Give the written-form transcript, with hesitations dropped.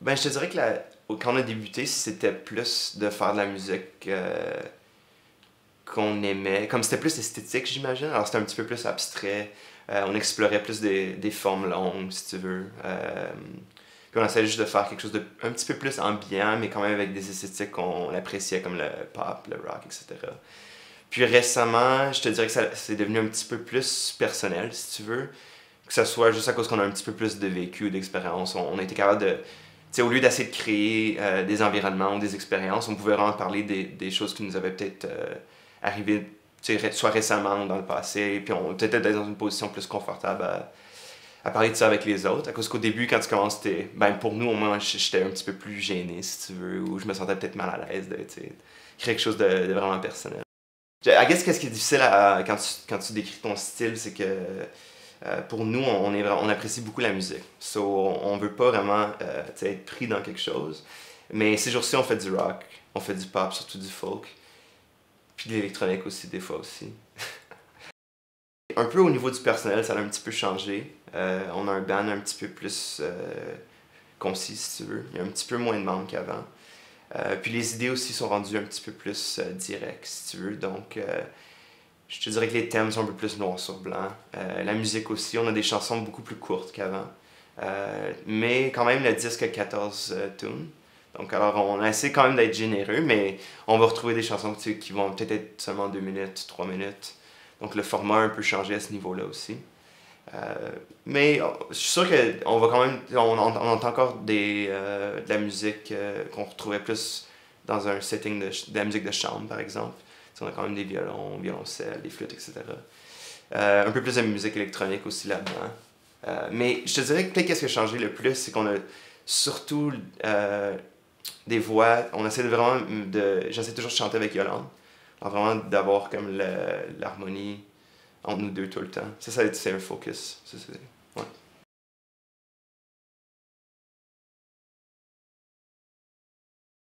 Ben, je te dirais que quand on a débuté, c'était plus de faire de la musique qu'on aimait. Comme c'était plus esthétique, j'imagine. Alors c'était un petit peu plus abstrait. On explorait plus des formes longues, si tu veux. Puis on essayait juste de faire quelque chose de un petit peu plus ambiant, mais quand même avec des esthétiques qu'on appréciait, comme le pop, le rock, etc. Puis récemment, je te dirais que c'est devenu un petit peu plus personnel, si tu veux. Que ce soit juste à cause qu'on a un petit peu plus de vécu, d'expérience. On a été capable de... Tu sais, au lieu d'essayer de créer des environnements ou des expériences, on pouvait vraiment parler des choses qui nous avaient peut-être arrivé, soit récemment ou dans le passé, puis on était dans une position plus confortable à parler de ça avec les autres. À cause qu'au début, quand tu commences, ben pour nous, au moins, j'étais un petit peu plus gêné, si tu veux, ou je me sentais peut-être mal à l'aise de créer quelque chose de vraiment personnel. I guess qu'est-ce qui est difficile quand tu décris ton style, c'est que pour nous, on apprécie beaucoup la musique. So, on veut pas vraiment être pris dans quelque chose. Mais ces jours-ci, on fait du rock, on fait du pop, surtout du folk. Puis de l'électronique aussi, des fois aussi. Un peu au niveau du personnel, ça a un petit peu changé. On a un band un petit peu plus concis, si tu veux. Il y a un petit peu moins de membres qu'avant. Puis les idées aussi sont rendues un petit peu plus directes, si tu veux. Donc, je te dirais que les thèmes sont un peu plus noir sur blanc. La musique aussi, on a des chansons beaucoup plus courtes qu'avant. Mais quand même, le disque a 14 tunes. Donc, alors, on a essayé quand même d'être généreux, mais on va retrouver des chansons qui vont peut-être être seulement 2 minutes, 3 minutes. Donc, le format a un peu changé à ce niveau-là aussi. Mais je suis sûr qu'on va quand même. On entend encore de la musique qu'on retrouvait plus dans un setting de la musique de chambre, par exemple. On a quand même des violons, violoncelles, des flûtes, etc. Un peu plus de musique électronique aussi là-dedans. Mais je te dirais que peut-être qu'est-ce qui a changé le plus, c'est qu'on a surtout des voix. On essaie vraiment de. J'essaie toujours de chanter avec Yolande. Alors vraiment d'avoir comme l'harmonie entre nous deux tout le temps. Ça c'est un focus. Ouais.